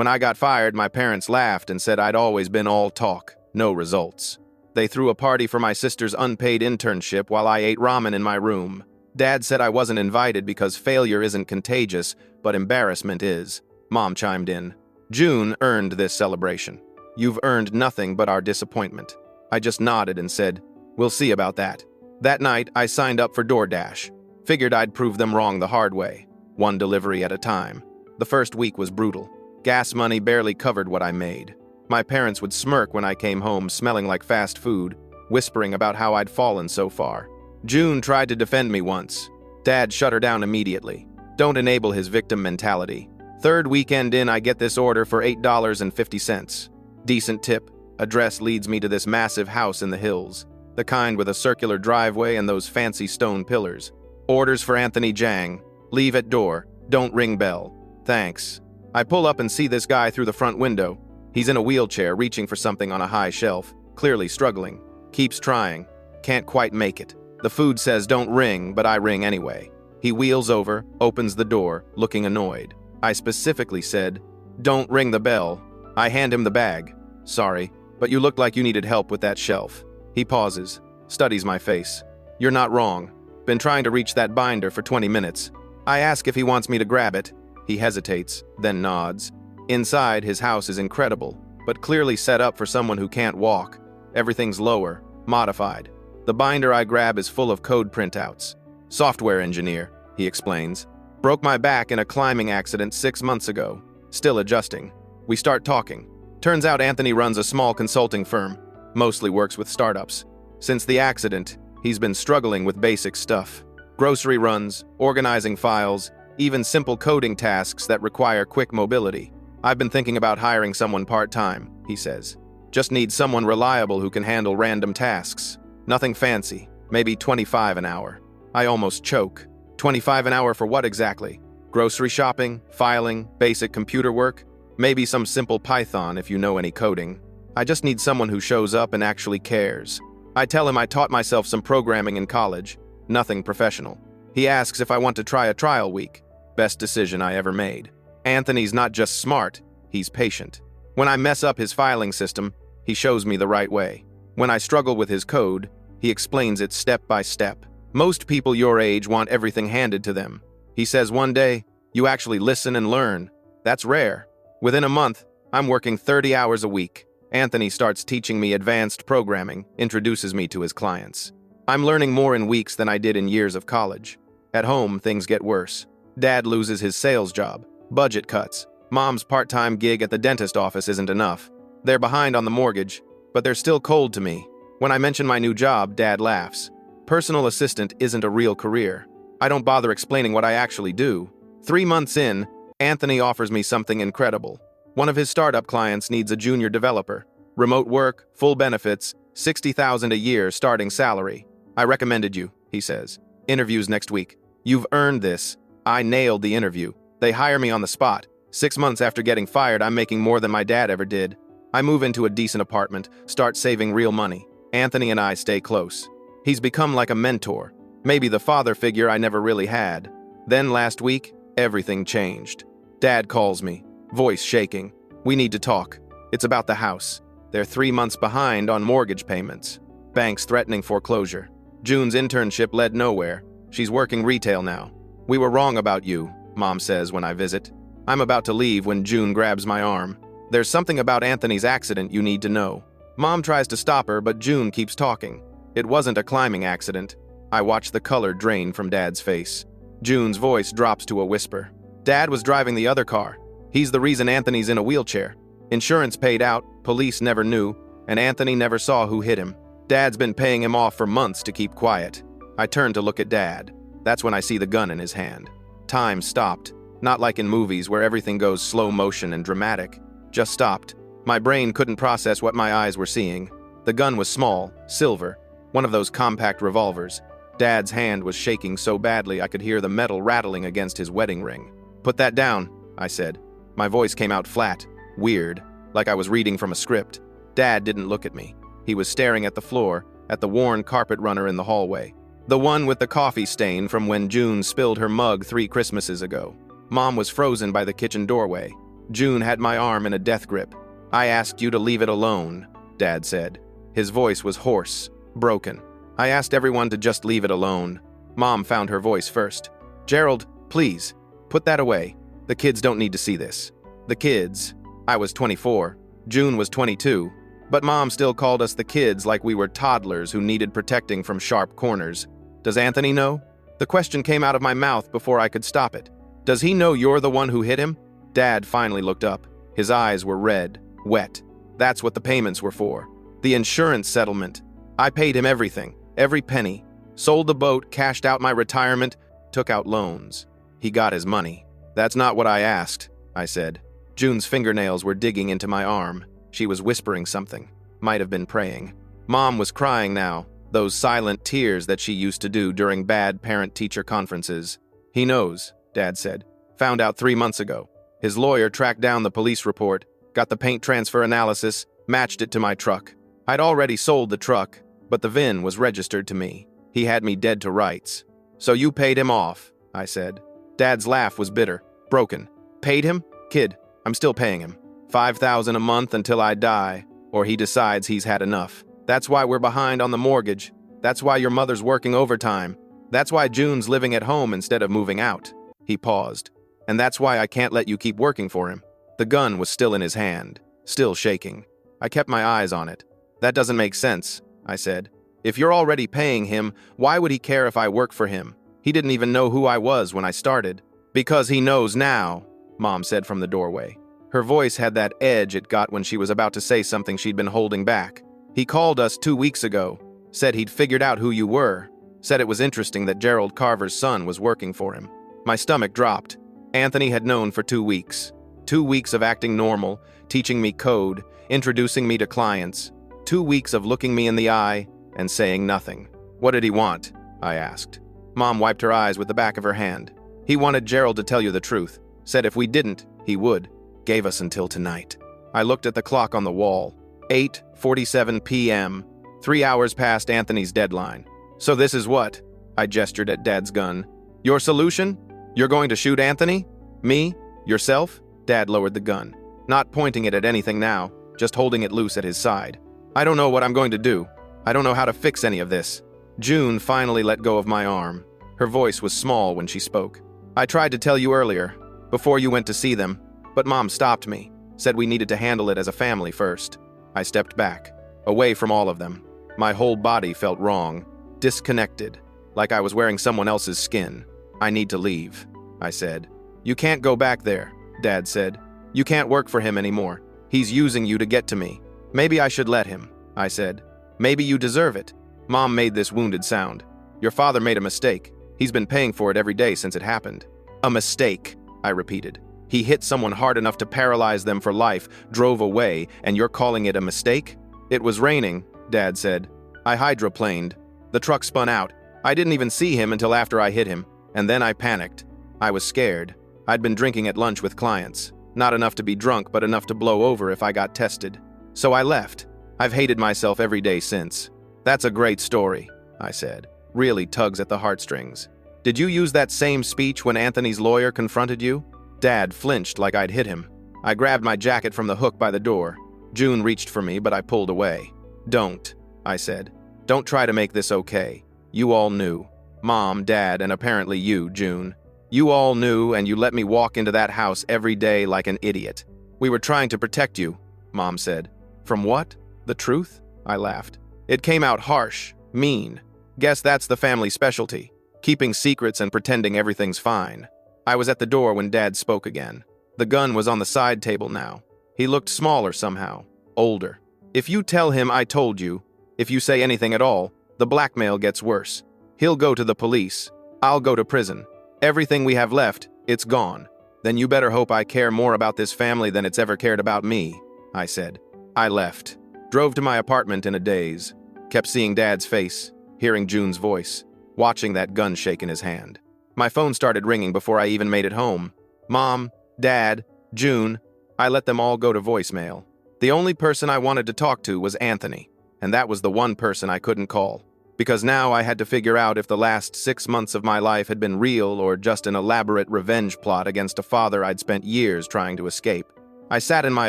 When I got fired, my parents laughed and said I'd always been all talk, no results. They threw a party for my sister's unpaid internship while I ate ramen in my room. Dad said I wasn't invited because failure isn't contagious, but embarrassment is. Mom chimed in. June earned this celebration. You've earned nothing but our disappointment. I just nodded and said, we'll see about that. That night, I signed up for DoorDash. Figured I'd prove them wrong the hard way, one delivery at a time. The first week was brutal. Gas money barely covered what I made. My parents would smirk when I came home smelling like fast food, whispering about how I'd fallen so far. June tried to defend me once. Dad shut her down immediately. Don't enable his victim mentality. Third weekend in, I get this order for $8.50. Decent tip. Address leads me to this massive house in the hills. The kind with a circular driveway and those fancy stone pillars. Orders for Anthony Jang. Leave at door. Don't ring bell. Thanks. I pull up and see this guy through the front window. He's in a wheelchair reaching for something on a high shelf, clearly struggling. Keeps trying. Can't quite make it. The food says don't ring, but I ring anyway. He wheels over, opens the door, looking annoyed. I specifically said, don't ring the bell. I hand him the bag. Sorry, but you looked like you needed help with that shelf. He pauses, studies my face. You're not wrong. Been trying to reach that binder for 20 minutes. I ask if he wants me to grab it. He hesitates, then nods. Inside, his house is incredible, but clearly set up for someone who can't walk. Everything's lower, modified. The binder I grab is full of code printouts. Software engineer, he explains. Broke my back in a climbing accident 6 months ago. Still adjusting. We start talking. Turns out Anthony runs a small consulting firm. Mostly works with startups. Since the accident, he's been struggling with basic stuff. Grocery runs, organizing files, even simple coding tasks that require quick mobility. I've been thinking about hiring someone part-time, he says. Just need someone reliable who can handle random tasks. Nothing fancy, maybe 25 an hour. I almost choke. 25 an hour for what exactly? Grocery shopping, filing, basic computer work? Maybe some simple Python if you know any coding. I just need someone who shows up and actually cares. I tell him I taught myself some programming in college. Nothing professional. He asks if I want to try a trial week. Best decision I ever made. Anthony's not just smart, he's patient. When I mess up his filing system, he shows me the right way. When I struggle with his code, he explains it step by step. Most people your age want everything handed to them. He says one day, you actually listen and learn. That's rare. Within a month, I'm working 30 hours a week. Anthony starts teaching me advanced programming, introduces me to his clients. I'm learning more in weeks than I did in years of college. At home, things get worse. Dad loses his sales job. Budget cuts. Mom's part-time gig at the dentist office isn't enough. They're behind on the mortgage, but they're still cold to me. When I mention my new job, Dad laughs. Personal assistant isn't a real career. I don't bother explaining what I actually do. 3 months in, Anthony offers me something incredible. One of his startup clients needs a junior developer. Remote work, full benefits, $60,000 a year starting salary. I recommended you, he says. Interviews next week. You've earned this. I nailed the interview. They hire me on the spot. 6 months after getting fired, I'm making more than my dad ever did. I move into a decent apartment, start saving real money. Anthony and I stay close. He's become like a mentor. Maybe the father figure I never really had. Then last week, everything changed. Dad calls me, voice shaking. We need to talk. It's about the house. They're 3 months behind on mortgage payments. Banks threatening foreclosure. June's internship led nowhere. She's working retail now. We were wrong about you, Mom says when I visit. I'm about to leave when June grabs my arm. There's something about Anthony's accident you need to know. Mom tries to stop her, but June keeps talking. It wasn't a climbing accident. I watch the color drain from Dad's face. June's voice drops to a whisper. Dad was driving the other car. He's the reason Anthony's in a wheelchair. Insurance paid out, police never knew, and Anthony never saw who hit him. Dad's been paying him off for months to keep quiet. I turn to look at Dad. That's when I see the gun in his hand. Time stopped. Not like in movies where everything goes slow motion and dramatic. Just stopped. My brain couldn't process what my eyes were seeing. The gun was small, silver, one of those compact revolvers. Dad's hand was shaking so badly I could hear the metal rattling against his wedding ring. Put that down, I said. My voice came out flat, weird, like I was reading from a script. Dad didn't look at me. He was staring at the floor, at the worn carpet runner in the hallway. The one with the coffee stain from when June spilled her mug 3 Christmases ago. Mom was frozen by the kitchen doorway. June had my arm in a death grip. I asked you to leave it alone, Dad said. His voice was hoarse, broken. I asked everyone to just leave it alone. Mom found her voice first. Gerald, please, put that away. The kids don't need to see this. The kids. I was 24. June was 22. But Mom still called us the kids like we were toddlers who needed protecting from sharp corners. Does Anthony know? The question came out of my mouth before I could stop it. Does he know you're the one who hit him? Dad finally looked up. His eyes were red, wet. That's what the payments were for. The insurance settlement. I paid him everything, every penny. Sold the boat, cashed out my retirement, took out loans. He got his money. That's not what I asked, I said. June's fingernails were digging into my arm. She was whispering something. Might have been praying. Mom was crying now, those silent tears that she used to do during bad parent-teacher conferences. He knows, Dad said. Found out 3 months ago. His lawyer tracked down the police report, got the paint transfer analysis, matched it to my truck. I'd already sold the truck, but the VIN was registered to me. He had me dead to rights. So you paid him off, I said. Dad's laugh was bitter, broken. Paid him? Kid, I'm still paying him. $5,000 a month until I die, or he decides he's had enough. That's why we're behind on the mortgage. That's why your mother's working overtime. That's why June's living at home instead of moving out. He paused. And that's why I can't let you keep working for him. The gun was still in his hand, still shaking. I kept my eyes on it. That doesn't make sense, I said. If you're already paying him, why would he care if I work for him? He didn't even know who I was when I started. Because he knows now, Mom said from the doorway. Her voice had that edge it got when she was about to say something she'd been holding back. He called us 2 weeks ago, said he'd figured out who you were, said it was interesting that Gerald Carver's son was working for him. My stomach dropped. Anthony had known for 2 weeks. 2 weeks of acting normal, teaching me code, introducing me to clients. 2 weeks of looking me in the eye and saying nothing. What did he want? I asked. Mom wiped her eyes with the back of her hand. He wanted Gerald to tell you the truth. Said if we didn't, he would. Gave us until tonight. I looked at the clock on the wall. 8:47 p.m. 3 hours past Anthony's deadline. So this is what? I gestured at Dad's gun. Your solution? You're going to shoot Anthony? Me? Yourself? Dad lowered the gun, not pointing it at anything now, just holding it loose at his side. I don't know what I'm going to do. I don't know how to fix any of this. June finally let go of my arm. Her voice was small when she spoke. I tried to tell you earlier, before you went to see them, but Mom stopped me, said we needed to handle it as a family first. I stepped back, away from all of them. My whole body felt wrong, disconnected, like I was wearing someone else's skin. I need to leave, I said. You can't go back there, Dad said. You can't work for him anymore. He's using you to get to me. Maybe I should let him, I said. Maybe you deserve it. Mom made this wounded sound. Your father made a mistake. He's been paying for it every day since it happened. A mistake, I repeated. He hit someone hard enough to paralyze them for life, drove away, and you're calling it a mistake? It was raining, Dad said. I hydroplaned. The truck spun out. I didn't even see him until after I hit him, and then I panicked. I was scared. I'd been drinking at lunch with clients. Not enough to be drunk, but enough to blow over if I got tested. So I left. I've hated myself every day since. That's a great story, I said. Really tugs at the heartstrings. Did you use that same speech when Anthony's lawyer confronted you? Dad flinched like I'd hit him. I grabbed my jacket from the hook by the door. June reached for me, but I pulled away. Don't, I said. Don't try to make this okay. You all knew. Mom, Dad, and apparently you, June. You all knew, and you let me walk into that house every day like an idiot. We were trying to protect you, Mom said. From what? The truth? I laughed. It came out harsh, mean. Guess that's the family specialty. Keeping secrets and pretending everything's fine. I was at the door when Dad spoke again. The gun was on the side table now. He looked smaller somehow, older. If you tell him I told you, if you say anything at all, the blackmail gets worse. He'll go to the police. I'll go to prison. Everything we have left, it's gone. Then you better hope I care more about this family than it's ever cared about me, I said. I left. Drove to my apartment in a daze. Kept seeing Dad's face, hearing June's voice, watching that gun shake in his hand. My phone started ringing before I even made it home. Mom, Dad, June, I let them all go to voicemail. The only person I wanted to talk to was Anthony, and that was the one person I couldn't call. Because now I had to figure out if the last 6 months of my life had been real or just an elaborate revenge plot against a father I'd spent years trying to escape. I sat in my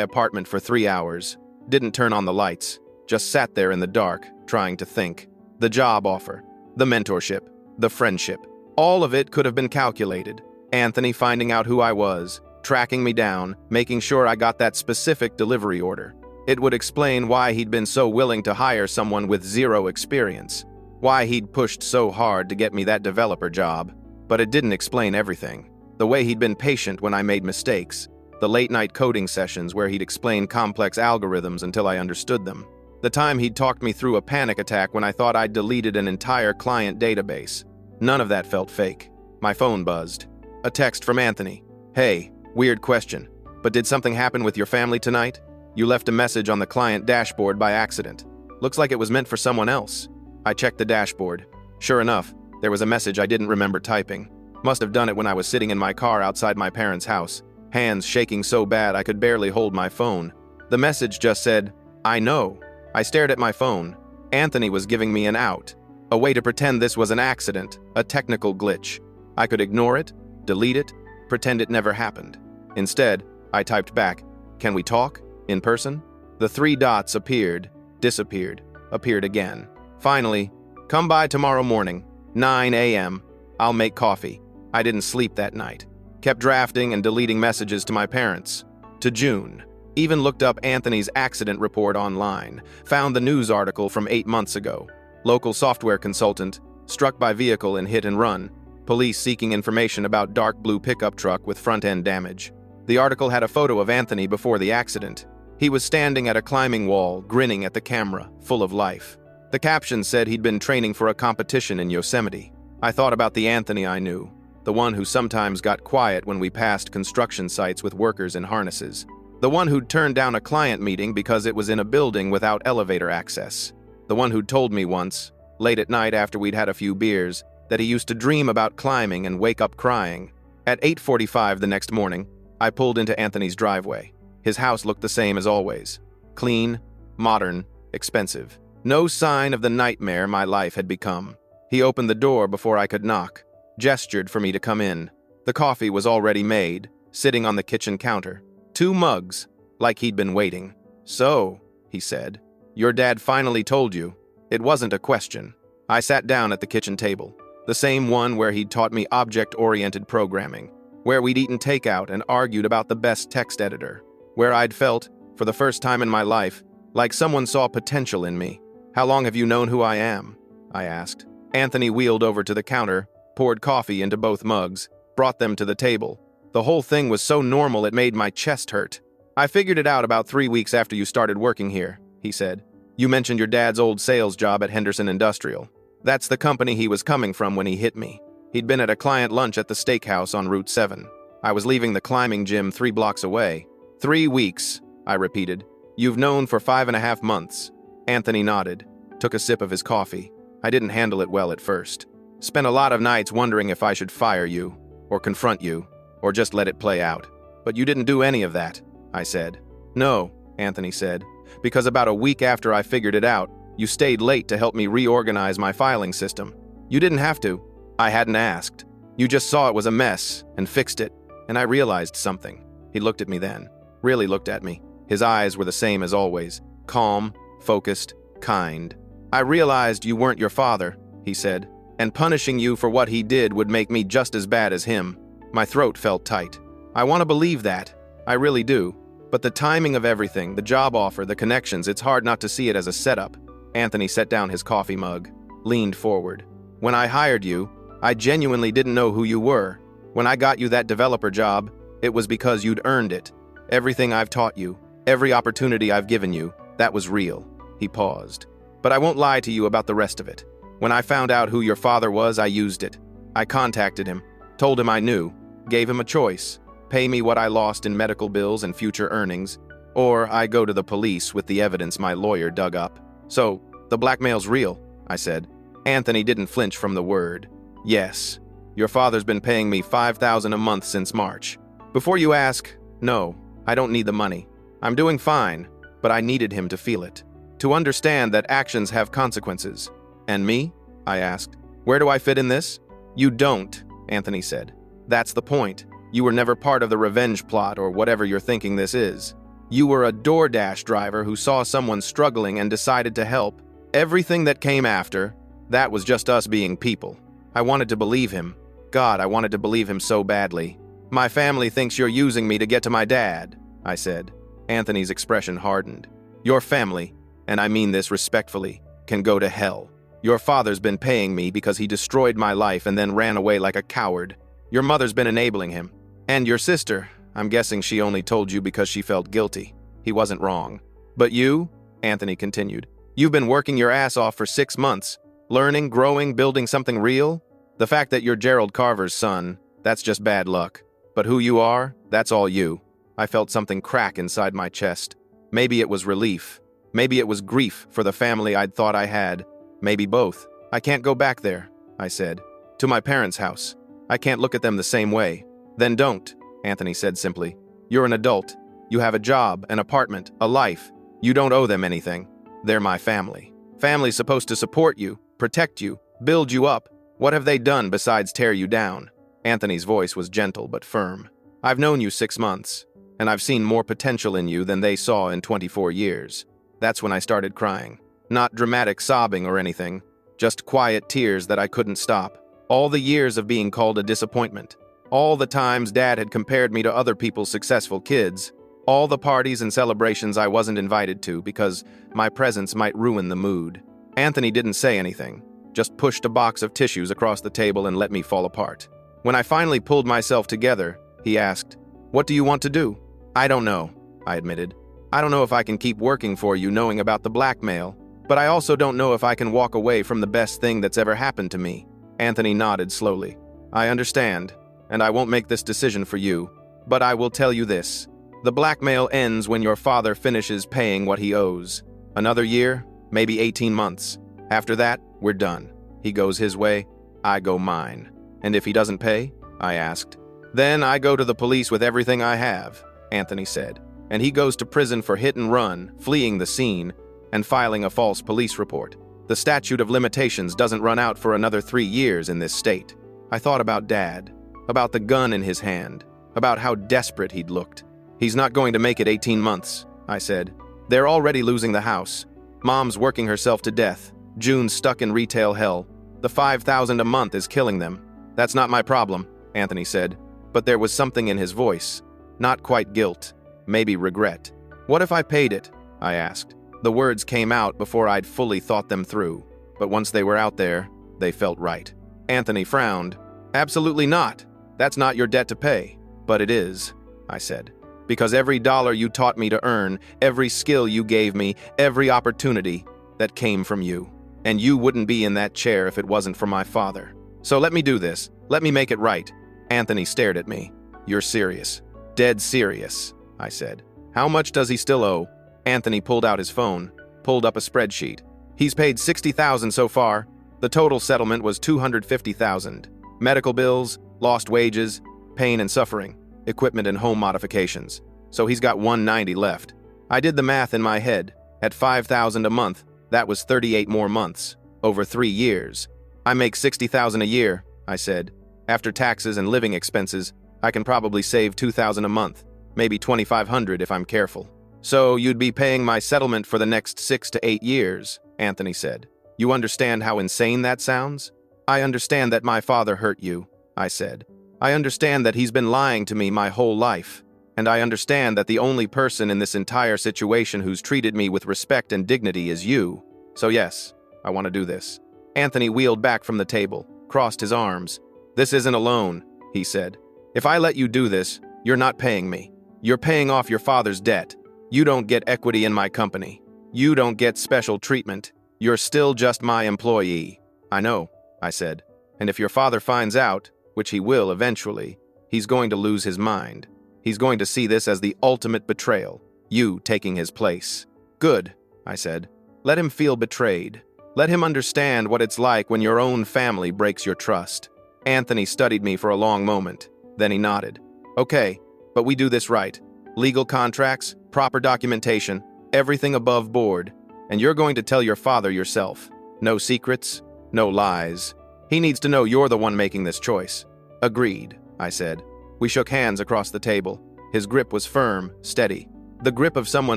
apartment for 3 hours, didn't turn on the lights, just sat there in the dark, trying to think. The job offer, the mentorship, the friendship, all of it could have been calculated. Anthony finding out who I was, tracking me down, making sure I got that specific delivery order. It would explain why he'd been so willing to hire someone with zero experience, why he'd pushed so hard to get me that developer job. But it didn't explain everything. The way he'd been patient when I made mistakes, the late-night coding sessions where he'd explain complex algorithms until I understood them, the time he'd talked me through a panic attack when I thought I'd deleted an entire client database. None of that felt fake. My phone buzzed. A text from Anthony. "Hey, weird question, but did something happen with your family tonight? You left a message on the client dashboard by accident. Looks like it was meant for someone else." I checked the dashboard. Sure enough, there was a message I didn't remember typing. Must have done it when I was sitting in my car outside my parents' house, hands shaking so bad I could barely hold my phone. The message just said, "I know." I stared at my phone. Anthony was giving me an out, a way to pretend this was an accident, a technical glitch. I could ignore it, delete it, pretend it never happened. Instead, I typed back, "Can we talk? In person?" The 3 dots appeared, disappeared, appeared again. Finally, "Come by tomorrow morning, 9 a.m. I'll make coffee." I didn't sleep that night. Kept drafting and deleting messages to my parents. To June. Even looked up Anthony's accident report online. Found the news article from 8 months ago. Local software consultant, struck by vehicle in hit and run. Police seeking information about dark blue pickup truck with front-end damage. The article had a photo of Anthony before the accident. He was standing at a climbing wall, grinning at the camera, full of life. The caption said he'd been training for a competition in Yosemite. I thought about the Anthony I knew, the one who sometimes got quiet when we passed construction sites with workers in harnesses. The one who'd turned down a client meeting because it was in a building without elevator access. The one who'd told me once, late at night after we'd had a few beers, that he used to dream about climbing and wake up crying. At 8:45 the next morning, I pulled into Anthony's driveway. His house looked the same as always. Clean, modern, expensive. No sign of the nightmare my life had become. He opened the door before I could knock, gestured for me to come in. The coffee was already made, sitting on the kitchen counter. 2 mugs, like he'd been waiting. "So," he said, "your dad finally told you." It wasn't a question. I sat down at the kitchen table, the same one where he'd taught me object-oriented programming, where we'd eaten takeout and argued about the best text editor, where I'd felt, for the first time in my life, like someone saw potential in me. "How long have you known who I am?" I asked. Anthony wheeled over to the counter, poured coffee into both mugs, brought them to the table. The whole thing was so normal it made my chest hurt. "I figured it out about 3 weeks after you started working here," he said. "You mentioned your dad's old sales job at Henderson Industrial. That's the company he was coming from when he hit me. He'd been at a client lunch at the steakhouse on Route 7. I was leaving the climbing gym 3 blocks away." 3 weeks, I repeated. "You've known for 5.5 months. Anthony nodded, took a sip of his coffee. I didn't handle it well at first. Spent a lot of nights wondering if I should fire you, or confront you, or just let it play out. But you didn't do any of that," I said. "No," Anthony said, "because about a week after I figured it out, you stayed late to help me reorganize my filing system. You didn't have to. I hadn't asked. You just saw it was a mess and fixed it, and I realized something." He looked at me then, really looked at me. His eyes were the same as always, calm, focused, kind. "I realized you weren't your father," he said, "and punishing you for what he did would make me just as bad as him." My throat felt tight. I want to believe that. I really do. But the timing of everything, the job offer, the connections, it's hard not to see it as a setup. Anthony set down his coffee mug, leaned forward. "When I hired you, I genuinely didn't know who you were. When I got you that developer job, it was because you'd earned it. Everything I've taught you, every opportunity I've given you, that was real." He paused. "But I won't lie to you about the rest of it. When I found out who your father was, I used it. I contacted him, told him I knew, gave him a choice. Pay me what I lost in medical bills and future earnings, or I go to the police with the evidence my lawyer dug up. So, the blackmail's real," I said. Anthony didn't flinch from the word. "Yes. Your father's been paying me $5,000 a month since March. Before you ask, no, I don't need the money. I'm doing fine, but I needed him to feel it. To understand that actions have consequences." "And me?" I asked. "Where do I fit in this?" "You don't," Anthony said. "That's the point. You were never part of the revenge plot or whatever you're thinking this is. You were a DoorDash driver who saw someone struggling and decided to help. Everything that came after, that was just us being people. I wanted to believe him. God, I wanted to believe him so badly. My family thinks you're using me to get to my dad, I said. Anthony's expression hardened. Your family, and I mean this respectfully, can go to hell. Your father's been paying me because he destroyed my life and then ran away like a coward. Your mother's been enabling him. And your sister, I'm guessing she only told you because she felt guilty. He wasn't wrong. But you, Anthony continued, you've been working your ass off for 6 months, learning, growing, building something real. The fact that you're Gerald Carver's son, that's just bad luck. But who you are, that's all you. I felt something crack inside my chest. Maybe it was relief. Maybe it was grief for the family I'd thought I had. Maybe both. I can't go back there, I said. To my parents' house. I can't look at them the same way. Then don't, Anthony said simply. You're an adult. You have a job, an apartment, a life. You don't owe them anything. They're my family. Family's supposed to support you, protect you, build you up. What have they done besides tear you down? Anthony's voice was gentle but firm. I've known you 6 months, and I've seen more potential in you than they saw in 24 years. That's when I started crying. Not dramatic sobbing or anything, just quiet tears that I couldn't stop. All the years of being called a disappointment. All the times Dad had compared me to other people's successful kids. All the parties and celebrations I wasn't invited to because my presence might ruin the mood. Anthony didn't say anything, just pushed a box of tissues across the table and let me fall apart. When I finally pulled myself together, he asked, "What do you want to do?" "I don't know," I admitted. "I don't know if I can keep working for you knowing about the blackmail, but I also don't know if I can walk away from the best thing that's ever happened to me." Anthony nodded slowly. "I understand, and I won't make this decision for you, but I will tell you this. The blackmail ends when your father finishes paying what he owes. Another year, maybe 18 months. After that, we're done. He goes his way, I go mine. And if he doesn't pay?" I asked. "Then I go to the police with everything I have," Anthony said. "And he goes to prison for hit and run, fleeing the scene, and filing a false police report. The statute of limitations doesn't run out for another 3 years in this state." I thought about Dad, about the gun in his hand, about how desperate he'd looked. "He's not going to make it 18 months, I said. "They're already losing the house. Mom's working herself to death. June's stuck in retail hell. The $5,000 a month is killing them." "That's not my problem," Anthony said, but there was something in his voice. Not quite guilt, maybe regret. "What if I paid it?" I asked. The words came out before I'd fully thought them through, but once they were out there, they felt right. Anthony frowned. "Absolutely not. That's not your debt to pay." "But it is," I said. "Because every dollar you taught me to earn, every skill you gave me, every opportunity, that came from you. And you wouldn't be in that chair if it wasn't for my father. So let me do this. Let me make it right." Anthony stared at me. "You're serious." "Dead serious," I said. "How much does he still owe?" Anthony pulled out his phone, pulled up a spreadsheet. "He's paid $60,000 so far. The total settlement was $250,000. Medical bills, lost wages, pain and suffering, equipment and home modifications. So he's got $190 left." I did the math in my head. At $5,000 a month, that was 38 more months, over 3 years. "I make $60,000 a year," I said. "After taxes and living expenses, I can probably save $2,000 a month, maybe $2,500 if I'm careful." "So you'd be paying my settlement for the next 6 to 8 years, Anthony said. "You understand how insane that sounds?" "I understand that my father hurt you," I said. "I understand that he's been lying to me my whole life. And I understand that the only person in this entire situation who's treated me with respect and dignity is you. So yes, I want to do this." Anthony wheeled back from the table, crossed his arms. "This isn't a loan," he said. "If I let you do this, you're not paying me. You're paying off your father's debt. You don't get equity in my company. You don't get special treatment. You're still just my employee." "I know," I said. "And if your father finds out, which he will eventually, he's going to lose his mind. He's going to see this as the ultimate betrayal, you taking his place." "Good," I said. "Let him feel betrayed. Let him understand what it's like when your own family breaks your trust." Anthony studied me for a long moment. Then he nodded. "Okay, but we do this right. Legal contracts, proper documentation, everything above board. And you're going to tell your father yourself. No secrets, no lies. He needs to know you're the one making this choice." "Agreed," I said. We shook hands across the table. His grip was firm, steady. The grip of someone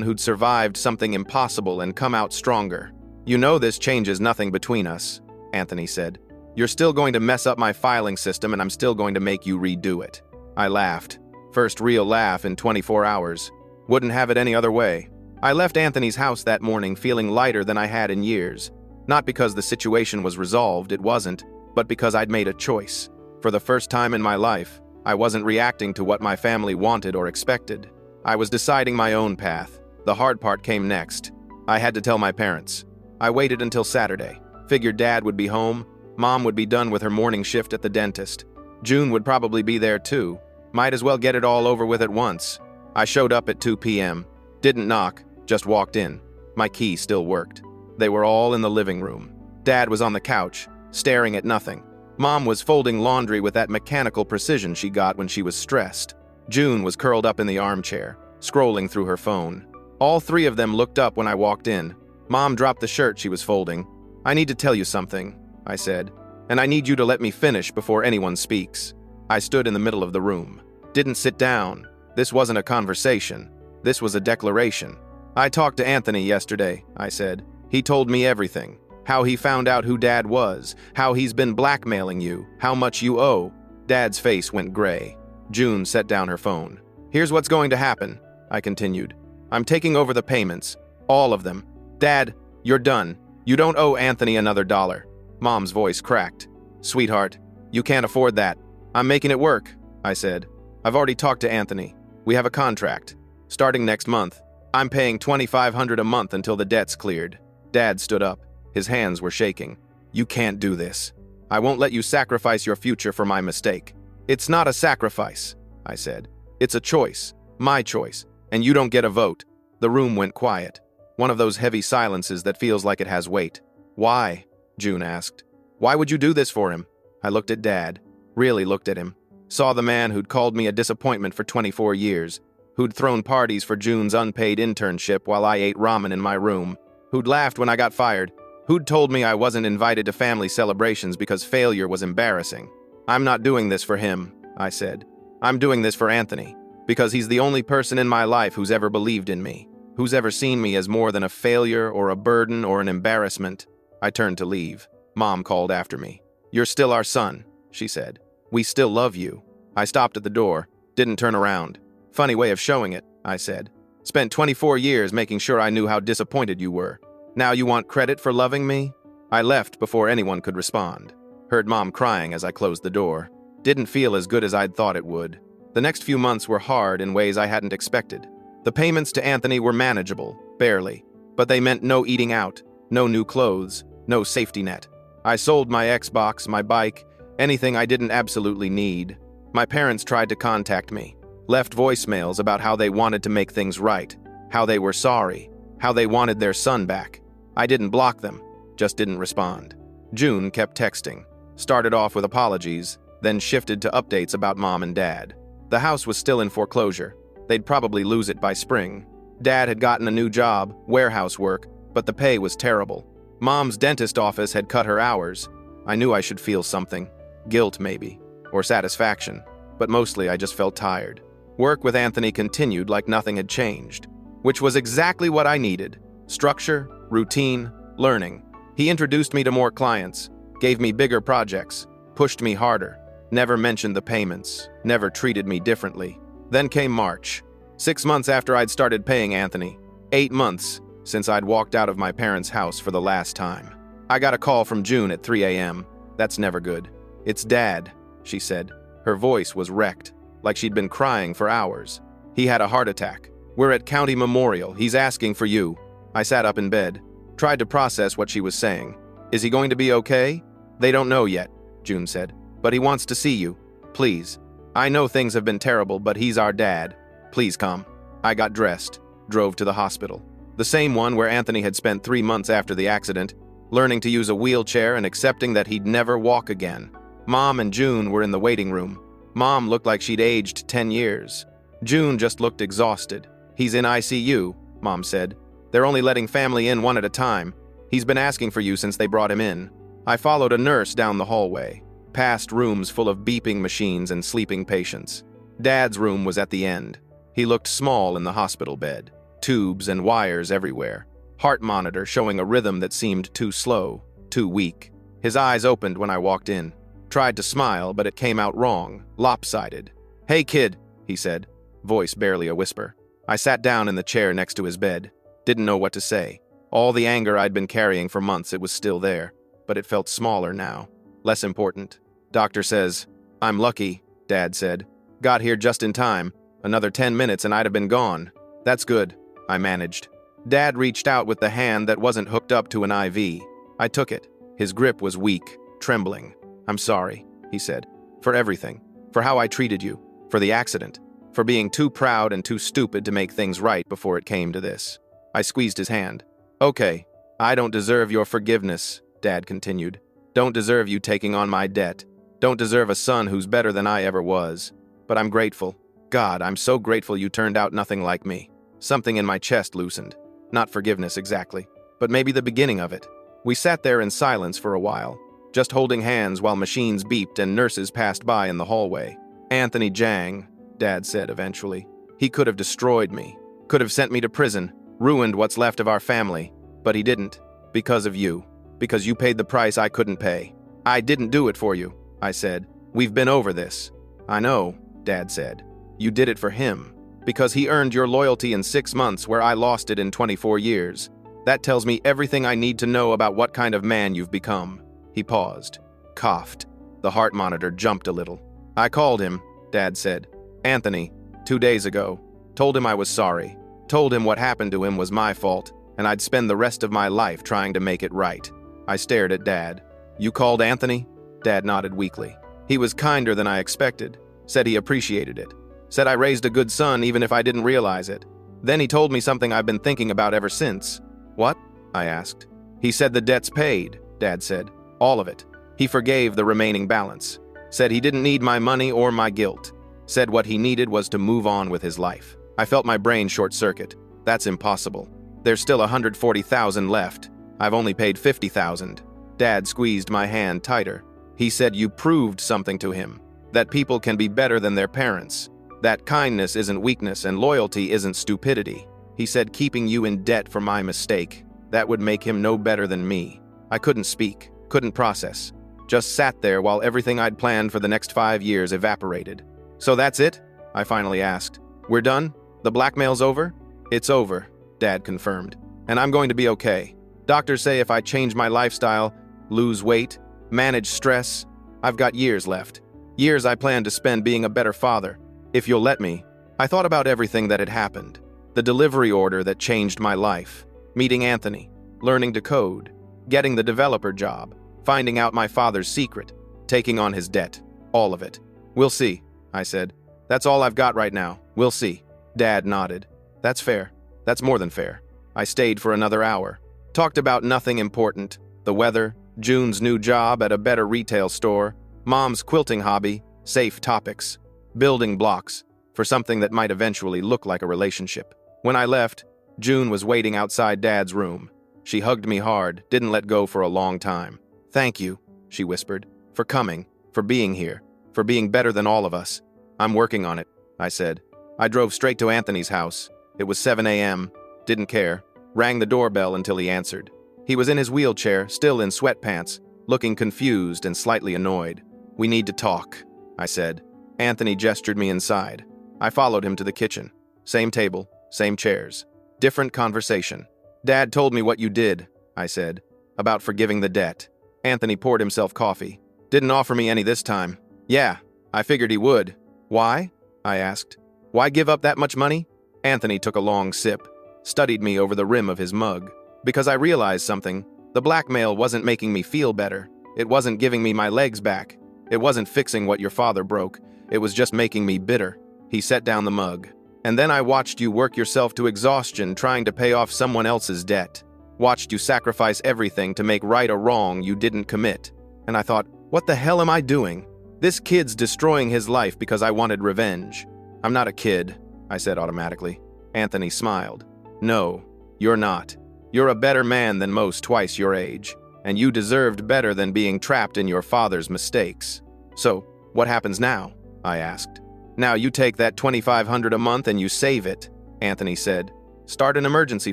who'd survived something impossible and come out stronger. "You know this changes nothing between us," Anthony said. "You're still going to mess up my filing system and I'm still going to make you redo it." I laughed. First real laugh in 24 hours. Wouldn't have it any other way. I left Anthony's house that morning feeling lighter than I had in years. Not because the situation was resolved, it wasn't, but because I'd made a choice. For the first time in my life, I wasn't reacting to what my family wanted or expected. I was deciding my own path. The hard part came next. I had to tell my parents. I waited until Saturday. Figured Dad would be home, Mom would be done with her morning shift at the dentist. June would probably be there too. Might as well get it all over with at once. I showed up at 2 p.m. Didn't knock, just walked in. My key still worked. They were all in the living room. Dad was on the couch, staring at nothing. Mom was folding laundry with that mechanical precision she got when she was stressed. June was curled up in the armchair, scrolling through her phone. All three of them looked up when I walked in. Mom dropped the shirt she was folding. "I need to tell you something," I said, "and I need you to let me finish before anyone speaks." I stood in the middle of the room. Didn't sit down. This wasn't a conversation. This was a declaration. "I talked to Anthony yesterday," I said. "He told me everything. How he found out who Dad was, how he's been blackmailing you, how much you owe." Dad's face went gray. June set down her phone. "Here's what's going to happen," I continued. "I'm taking over the payments. All of them. Dad, you're done. You don't owe Anthony another dollar." Mom's voice cracked. "Sweetheart, you can't afford that." "I'm making it work," I said. "I've already talked to Anthony. We have a contract. Starting next month, I'm paying $2,500 a month until the debt's cleared." Dad stood up. His hands were shaking. "You can't do this. I won't let you sacrifice your future for my mistake." "It's not a sacrifice," I said. "It's a choice. My choice. And you don't get a vote." The room went quiet. One of those heavy silences that feels like it has weight. "Why?" June asked. "Why would you do this for him?" I looked at Dad. Really looked at him. Saw the man who'd called me a disappointment for 24 years. Who'd thrown parties for June's unpaid internship while I ate ramen in my room. Who'd laughed when I got fired. Who'd told me I wasn't invited to family celebrations because failure was embarrassing. "I'm not doing this for him," I said. "I'm doing this for Anthony. Because he's the only person in my life who's ever believed in me. Who's ever seen me as more than a failure or a burden or an embarrassment." I turned to leave. Mom called after me. "You're still our son," she said. "We still love you." I stopped at the door. Didn't turn around. "Funny way of showing it," I said. "Spent 24 years making sure I knew how disappointed you were. Now you want credit for loving me?" I left before anyone could respond. Heard Mom crying as I closed the door. Didn't feel as good as I'd thought it would. The next few months were hard in ways I hadn't expected. The payments to Anthony were manageable, barely. But they meant no eating out, no new clothes, no safety net. I sold my Xbox, my bike, anything I didn't absolutely need. My parents tried to contact me. Left voicemails about how they wanted to make things right, how they were sorry, how they wanted their son back. I didn't block them, just didn't respond. June kept texting. Started off with apologies, then shifted to updates about Mom and Dad. The house was still in foreclosure. They'd probably lose it by spring. Dad had gotten a new job, warehouse work, but the pay was terrible. Mom's dentist office had cut her hours. I knew I should feel something. Guilt, maybe, or satisfaction, but mostly I just felt tired. Work with Anthony continued like nothing had changed, which was exactly what I needed. Structure, routine, learning. He introduced me to more clients, gave me bigger projects, pushed me harder, never mentioned the payments, never treated me differently. Then came March. 6 months after I'd started paying Anthony. 8 months since I'd walked out of my parents' house for the last time. I got a call from June at 3 a.m. That's never good. "It's Dad," she said. Her voice was wrecked, like she'd been crying for hours. "He had a heart attack. We're at County Memorial. He's asking for you." I sat up in bed, tried to process what she was saying. "Is he going to be okay?" "They don't know yet," June said. "But he wants to see you. Please. I know things have been terrible, but he's our dad. Please come." I got dressed, drove to the hospital. The same one where Anthony had spent 3 months after the accident, learning to use a wheelchair and accepting that he'd never walk again. Mom and June were in the waiting room. Mom looked like she'd aged 10 years. June just looked exhausted. "He's in ICU," Mom said. "They're only letting family in one at a time. He's been asking for you since they brought him in." I followed a nurse down the hallway, past rooms full of beeping machines and sleeping patients. Dad's room was at the end. He looked small in the hospital bed. Tubes and wires everywhere. Heart monitor showing a rhythm that seemed too slow, too weak. His eyes opened when I walked in. Tried to smile, but it came out wrong, lopsided. "Hey, kid," he said, voice barely a whisper. I sat down in the chair next to his bed. Didn't know what to say. All the anger I'd been carrying for months, it was still there, but it felt smaller now, less important. "Doctor says, I'm lucky," Dad said. "Got here just in time. Another 10 minutes and I'd have been gone." "That's good," I managed. Dad reached out with the hand that wasn't hooked up to an IV. I took it. His grip was weak, trembling. "I'm sorry," he said, "for everything. For how I treated you. For the accident. For being too proud and too stupid to make things right before it came to this." I squeezed his hand. "Okay, I don't deserve your forgiveness," Dad continued. "Don't deserve you taking on my debt. Don't deserve a son who's better than I ever was. But I'm grateful. God, I'm so grateful you turned out nothing like me." Something in my chest loosened. Not forgiveness exactly, but maybe the beginning of it. We sat there in silence for a while, just holding hands while machines beeped and nurses passed by in the hallway. "Anthony Jang," Dad said eventually. "He could have destroyed me. Could have sent me to prison. Ruined what's left of our family. But he didn't. Because of you. Because you paid the price I couldn't pay." "I didn't do it for you," I said. "We've been over this." "I know," Dad said. "You did it for him. Because he earned your loyalty in 6 months where I lost it in 24 years. That tells me everything I need to know about what kind of man you've become." He paused. Coughed. The heart monitor jumped a little. "I called him," Dad said. "Anthony, 2 days ago. Told him I was sorry. Told him what happened to him was my fault, and I'd spend the rest of my life trying to make it right." I stared at Dad. "You called Anthony?" Dad nodded weakly. "He was kinder than I expected. Said he appreciated it. Said I raised a good son even if I didn't realize it. Then he told me something I've been thinking about ever since." "What?" I asked. "He said the debt's paid," Dad said. "All of it. He forgave the remaining balance. Said he didn't need my money or my guilt. Said what he needed was to move on with his life." I felt my brain short-circuit. That's impossible. There's still 140,000 left. I've only paid 50,000. Dad squeezed my hand tighter. He said you proved something to him. That people can be better than their parents. That kindness isn't weakness and loyalty isn't stupidity. He said keeping you in debt for my mistake, that would make him no better than me. I couldn't speak, couldn't process. Just sat there while everything I'd planned for the next 5 years evaporated. "So that's it?" I finally asked. "We're done? The blackmail's over?" "It's over," Dad confirmed. "And I'm going to be okay. Doctors say if I change my lifestyle, lose weight, manage stress, I've got years left. Years I plan to spend being a better father. If you'll let me." I thought about everything that had happened. The delivery order that changed my life. Meeting Anthony. Learning to code. Getting the developer job. Finding out my father's secret. Taking on his debt. All of it. "We'll see," I said. "That's all I've got right now. We'll see." Dad nodded. "That's fair. That's more than fair." I stayed for another hour. Talked about nothing important. The weather, June's new job at a better retail store, Mom's quilting hobby, safe topics. Building blocks for something that might eventually look like a relationship. When I left, June was waiting outside Dad's room. She hugged me hard, didn't let go for a long time. "Thank you," she whispered, "for coming, for being here, for being better than all of us." "I'm working on it," I said. I drove straight to Anthony's house. It was 7 a.m. Didn't care. Rang the doorbell until he answered. He was in his wheelchair, still in sweatpants, looking confused and slightly annoyed. "We need to talk," I said. Anthony gestured me inside. I followed him to the kitchen. Same table, same chairs. Different conversation. "Dad told me what you did," I said, "about forgiving the debt." Anthony poured himself coffee. "Didn't offer me any this time." "Yeah, I figured he would." "Why?" I asked. "Why give up that much money?" Anthony took a long sip, studied me over the rim of his mug. "Because I realized something. The blackmail wasn't making me feel better. It wasn't giving me my legs back. It wasn't fixing what your father broke. It was just making me bitter." He set down the mug. "And then I watched you work yourself to exhaustion trying to pay off someone else's debt. Watched you sacrifice everything to make right a wrong you didn't commit. And I thought, what the hell am I doing? This kid's destroying his life because I wanted revenge." "I'm not a kid," I said automatically. Anthony smiled. "No, you're not. You're a better man than most twice your age, and you deserved better than being trapped in your father's mistakes." "So, what happens now?" I asked. Now you take that $2,500 a month and you save it, Anthony said. Start an emergency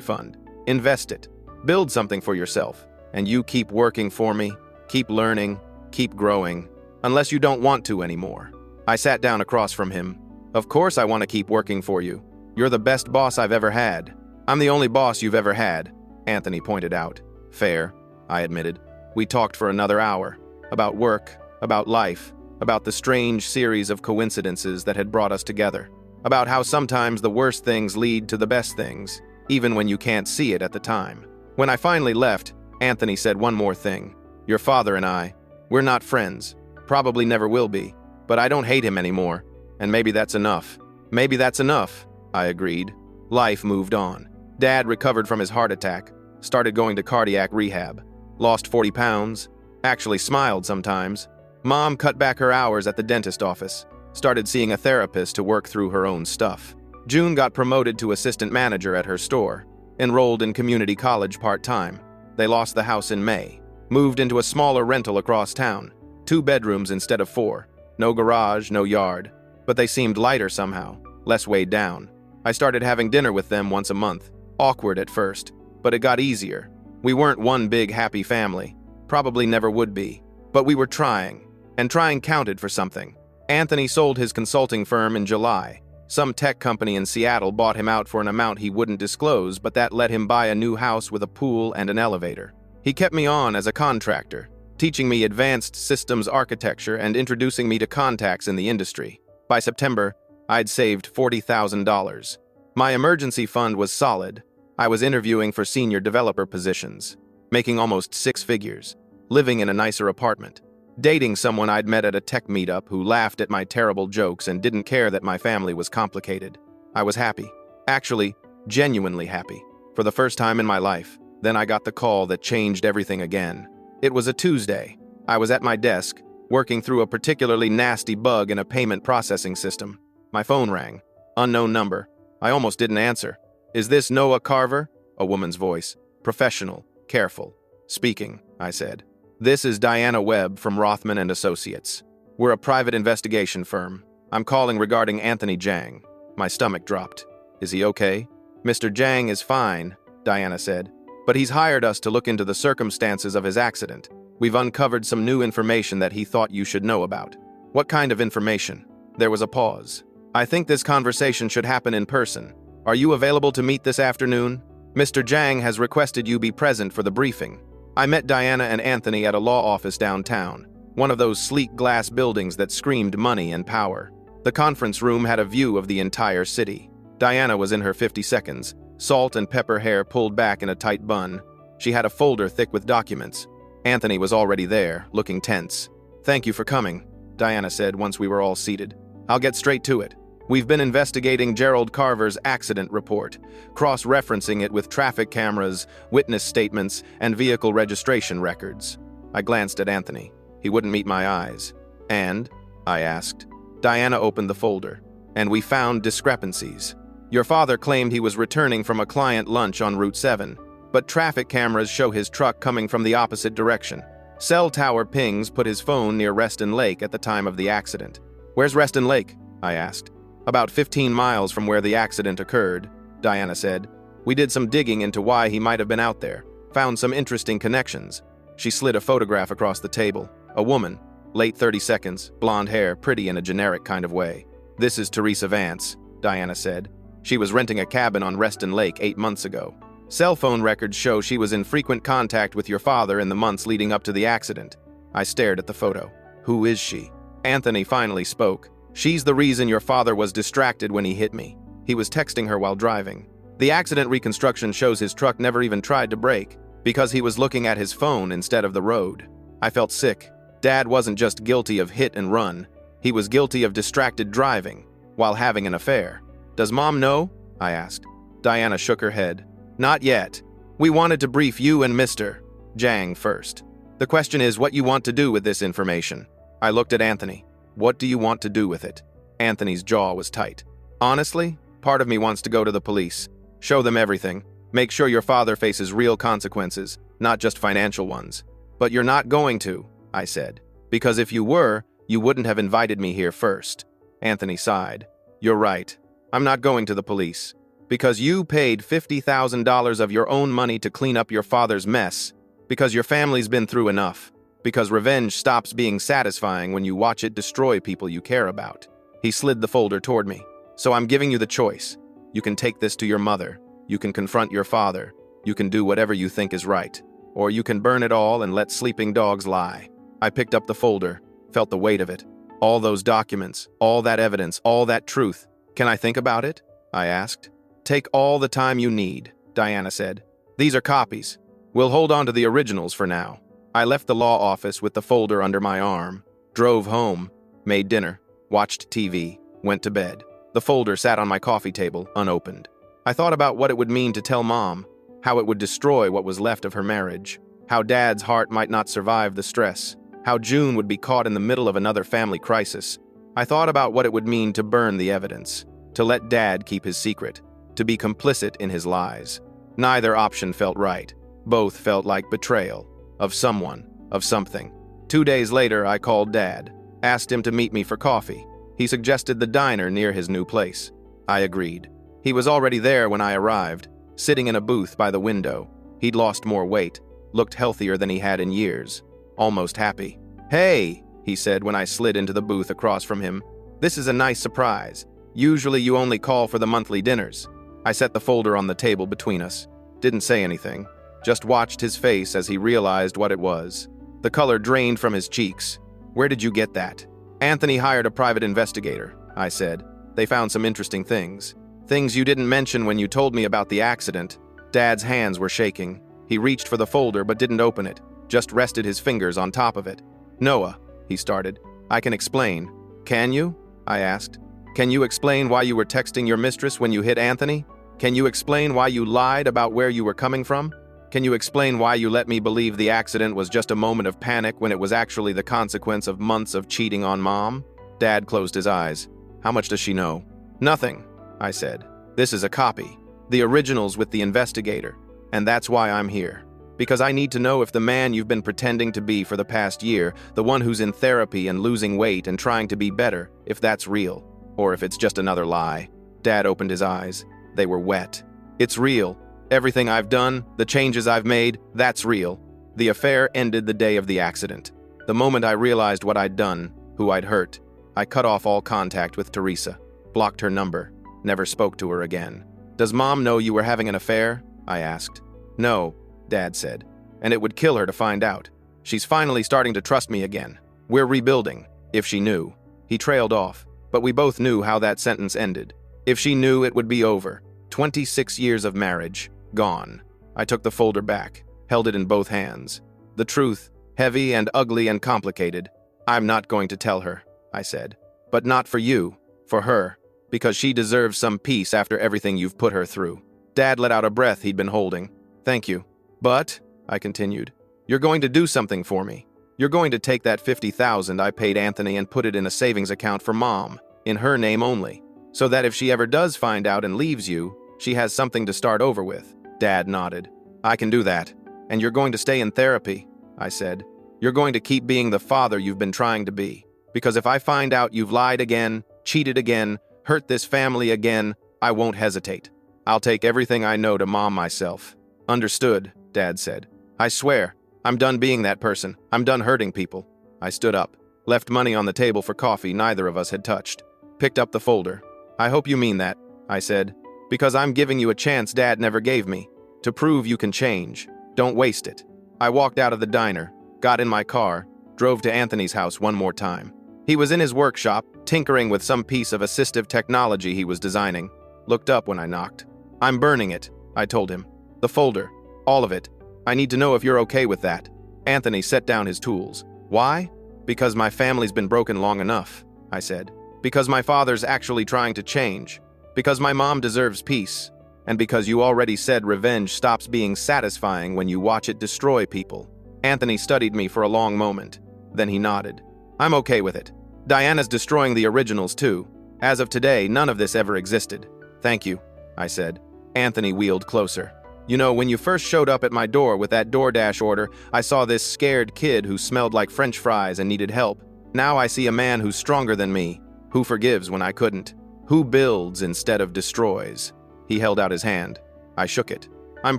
fund. Invest it. Build something for yourself. And you keep working for me. Keep learning. Keep growing. Unless you don't want to anymore. I sat down across from him. Of course I want to keep working for you. You're the best boss I've ever had. I'm the only boss you've ever had, Anthony pointed out. Fair, I admitted. We talked for another hour. About work, about life, about the strange series of coincidences that had brought us together. About how sometimes the worst things lead to the best things, even when you can't see it at the time. When I finally left, Anthony said one more thing. Your father and I, we're not friends. Probably never will be. But I don't hate him anymore. And maybe that's enough. Maybe that's enough, I agreed. Life moved on. Dad recovered from his heart attack, started going to cardiac rehab, lost 40 pounds, actually smiled sometimes. Mom cut back her hours at the dentist office, started seeing a therapist to work through her own stuff. June got promoted to assistant manager at her store, enrolled in community college part-time. They lost the house in May, moved into a smaller rental across town, 2 bedrooms instead of 4, no garage, no yard, but they seemed lighter somehow, less weighed down. I started having dinner with them once a month. Awkward at first, but it got easier. We weren't one big happy family. Probably never would be. But we were trying, and trying counted for something. Anthony sold his consulting firm in July. Some tech company in Seattle bought him out for an amount he wouldn't disclose, but that let him buy a new house with a pool and an elevator. He kept me on as a contractor, teaching me advanced systems architecture and introducing me to contacts in the industry. By September, I'd saved $40,000. My emergency fund was solid. I was interviewing for senior developer positions, making almost 6 figures, living in a nicer apartment, dating someone I'd met at a tech meetup who laughed at my terrible jokes and didn't care that my family was complicated. I was happy. Actually, genuinely happy. For the first time in my life. Then I got the call that changed everything again. It was a Tuesday. I was at my desk, working through a particularly nasty bug in a payment processing system. My phone rang. Unknown number. I almost didn't answer. Is this Noah Carver? A woman's voice. Professional. Careful. Speaking, I said. This is Diana Webb from Rothman and Associates. We're a private investigation firm. I'm calling regarding Anthony Jang. My stomach dropped. Is he okay? Mr. Jang is fine, Diana said. But he's hired us to look into the circumstances of his accident. We've uncovered some new information that he thought you should know about. What kind of information? There was a pause. I think this conversation should happen in person. Are you available to meet this afternoon? Mr. Jang has requested you be present for the briefing. I met Diana and Anthony at a law office downtown, one of those sleek glass buildings that screamed money and power. The conference room had a view of the entire city. Diana was in her 50 seconds, salt and pepper hair pulled back in a tight bun. She had a folder thick with documents. Anthony was already there, looking tense. Thank you for coming, Diana said once we were all seated. I'll get straight to it. We've been investigating Gerald Carver's accident report, cross-referencing it with traffic cameras, witness statements, and vehicle registration records. I glanced at Anthony. He wouldn't meet my eyes. And? I asked. Diana opened the folder. And we found discrepancies. Your father claimed he was returning from a client lunch on Route 7, but traffic cameras show his truck coming from the opposite direction. Cell tower pings put his phone near Reston Lake at the time of the accident. Where's Reston Lake? I asked. About 15 miles from where the accident occurred, Diana said. We did some digging into why he might have been out there, found some interesting connections. She slid a photograph across the table. A woman, late 30s, blonde hair, pretty in a generic kind of way. This is Teresa Vance, Diana said. She was renting a cabin on Reston Lake 8 months ago. Cell phone records show she was in frequent contact with your father in the months leading up to the accident. I stared at the photo. Who is she? Anthony finally spoke. She's the reason your father was distracted when he hit me. He was texting her while driving. The accident reconstruction shows his truck never even tried to brake, because he was looking at his phone instead of the road. I felt sick. Dad wasn't just guilty of hit and run. He was guilty of distracted driving, while having an affair. Does Mom know? I asked. Diana shook her head. Not yet. We wanted to brief you and Mr. Jang first. The question is what you want to do with this information. I looked at Anthony. What do you want to do with it? Anthony's jaw was tight. Honestly, part of me wants to go to the police. Show them everything. Make sure your father faces real consequences, not just financial ones. But you're not going to, I said. Because if you were, you wouldn't have invited me here first. Anthony sighed. You're right. I'm not going to the police. Because you paid $50,000 of your own money to clean up your father's mess. Because your family's been through enough. Because revenge stops being satisfying when you watch it destroy people you care about. He slid the folder toward me. So I'm giving you the choice. You can take this to your mother. You can confront your father. You can do whatever you think is right. Or you can burn it all and let sleeping dogs lie. I picked up the folder, felt the weight of it. All those documents, all that evidence, all that truth. Can I think about it? I asked. Take all the time you need, Diana said. These are copies. We'll hold on to the originals for now. I left the law office with the folder under my arm, drove home, made dinner, watched TV, went to bed. The folder sat on my coffee table, unopened. I thought about what it would mean to tell Mom, how it would destroy what was left of her marriage, how Dad's heart might not survive the stress, how June would be caught in the middle of another family crisis. I thought about what it would mean to burn the evidence, to let Dad keep his secret, to be complicit in his lies. Neither option felt right. Both felt like betrayal. Of someone. Of something. 2 days later, I called Dad. Asked him to meet me for coffee. He suggested the diner near his new place. I agreed. He was already there when I arrived, sitting in a booth by the window. He'd lost more weight, looked healthier than he had in years. Almost happy. Hey, he said when I slid into the booth across from him. This is a nice surprise. Usually you only call for the monthly dinners. I set the folder on the table between us. Didn't say anything. Just watched his face as he realized what it was. The color drained from his cheeks. Where did you get that? Anthony hired a private investigator, I said. They found some interesting things. Things you didn't mention when you told me about the accident. Dad's hands were shaking. He reached for the folder but didn't open it, just rested his fingers on top of it. Noah, he started. I can explain. Can you? I asked. Can you explain why you were texting your mistress when you hit Anthony? Can you explain why you lied about where you were coming from? Can you explain why you let me believe the accident was just a moment of panic when it was actually the consequence of months of cheating on Mom? Dad closed his eyes. How much does she know? Nothing, I said. This is a copy. The original's with the investigator. And that's why I'm here. Because I need to know if the man you've been pretending to be for the past year, the one who's in therapy and losing weight and trying to be better, if that's real. Or if it's just another lie. Dad opened his eyes. They were wet. It's real. Everything I've done, the changes I've made, that's real. The affair ended the day of the accident. The moment I realized what I'd done, who I'd hurt, I cut off all contact with Teresa, blocked her number, never spoke to her again. Does Mom know you were having an affair? I asked. No, Dad said. And it would kill her to find out. She's finally starting to trust me again. We're rebuilding, if she knew. He trailed off, but we both knew how that sentence ended. If she knew, it would be over. 26 years of marriage, gone. I took the folder back, held it in both hands. The truth, heavy and ugly and complicated. I'm not going to tell her, I said. But not for you, for her, because she deserves some peace after everything you've put her through. Dad let out a breath he'd been holding. Thank you. But, I continued, you're going to do something for me. You're going to take that $50,000 I paid Anthony and put it in a savings account for Mom, in her name only, so that if she ever does find out and leaves you, she has something to start over with. Dad nodded. I can do that. And you're going to stay in therapy, I said. You're going to keep being the father you've been trying to be. Because if I find out you've lied again, cheated again, hurt this family again, I won't hesitate. I'll take everything I know to Mom myself. Understood, Dad said. I swear, I'm done being that person. I'm done hurting people. I stood up, left money on the table for coffee neither of us had touched. Picked up the folder. I hope you mean that, I said. Because I'm giving you a chance Dad never gave me. To prove you can change. Don't waste it. I walked out of the diner, got in my car, drove to Anthony's house one more time. He was in his workshop, tinkering with some piece of assistive technology he was designing. Looked up when I knocked. I'm burning it, I told him. The folder. All of it. I need to know if you're okay with that. Anthony set down his tools. Why? Because my family's been broken long enough, I said. Because my father's actually trying to change. Because my mom deserves peace. And because you already said revenge stops being satisfying when you watch it destroy people. Anthony studied me for a long moment. Then he nodded. I'm okay with it. Diana's destroying the originals too. As of today, none of this ever existed. Thank you, I said. Anthony wheeled closer. You know, when you first showed up at my door with that DoorDash order, I saw this scared kid who smelled like French fries and needed help. Now I see a man who's stronger than me, Who forgives when I couldn't? Who builds instead of destroys? He held out his hand. I shook it. I'm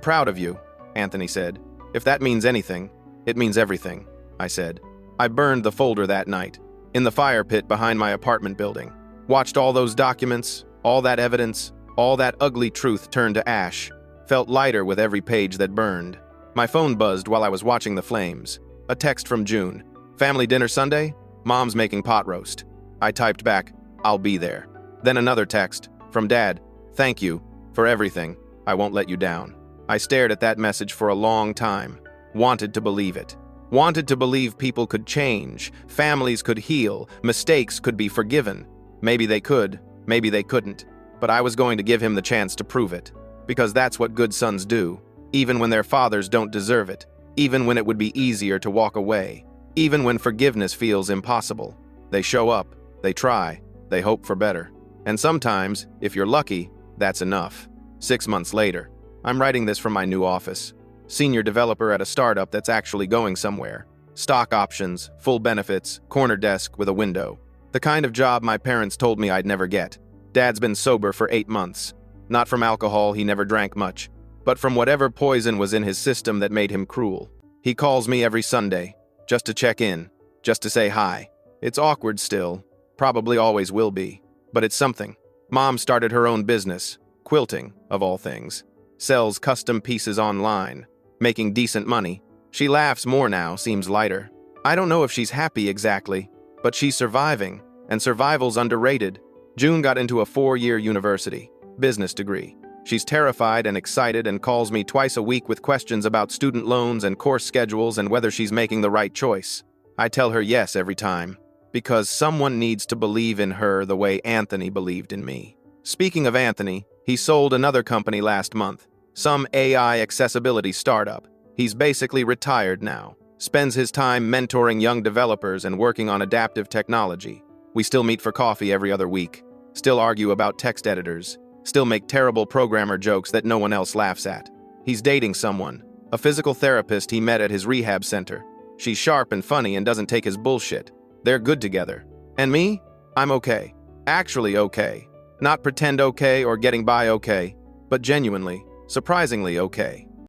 proud of you, Anthony said. If that means anything, it means everything, I said. I burned the folder that night, in the fire pit behind my apartment building. Watched all those documents, all that evidence, all that ugly truth turn to ash. Felt lighter with every page that burned. My phone buzzed while I was watching the flames. A text from June. Family dinner Sunday? Mom's making pot roast. I typed back, I'll be there. Then another text, from Dad. Thank you, for everything. I won't let you down. I stared at that message for a long time. Wanted to believe it. Wanted to believe people could change, families could heal, mistakes could be forgiven. Maybe they could, maybe they couldn't. But I was going to give him the chance to prove it. Because that's what good sons do, even when their fathers don't deserve it, even when it would be easier to walk away, even when forgiveness feels impossible. They show up, they try, they hope for better. And sometimes, if you're lucky, that's enough. 6 months later, I'm writing this from my new office. Senior developer at a startup that's actually going somewhere. Stock options, full benefits, corner desk with a window. The kind of job my parents told me I'd never get. Dad's been sober for 8 months. Not from alcohol, he never drank much, but from whatever poison was in his system that made him cruel. He calls me every Sunday, just to check in, just to say hi. It's awkward still, probably always will be, but it's something. Mom started her own business, quilting, of all things. Sells custom pieces online, making decent money. She laughs more now, seems lighter. I don't know if she's happy exactly, but she's surviving, and survival's underrated. June got into a 4-year university, business degree. She's terrified and excited and calls me twice a week with questions about student loans and course schedules and whether she's making the right choice. I tell her yes every time, because someone needs to believe in her the way Anthony believed in me. Speaking of Anthony, he sold another company last month, some AI accessibility startup. He's basically retired now, spends his time mentoring young developers and working on adaptive technology. We still meet for coffee every other week, still argue about text editors, still make terrible programmer jokes that no one else laughs at. He's dating someone, a physical therapist he met at his rehab center. She's sharp and funny and doesn't take his bullshit. They're good together. And me? I'm okay. Actually okay. Not pretend okay or getting by okay, but genuinely, surprisingly okay.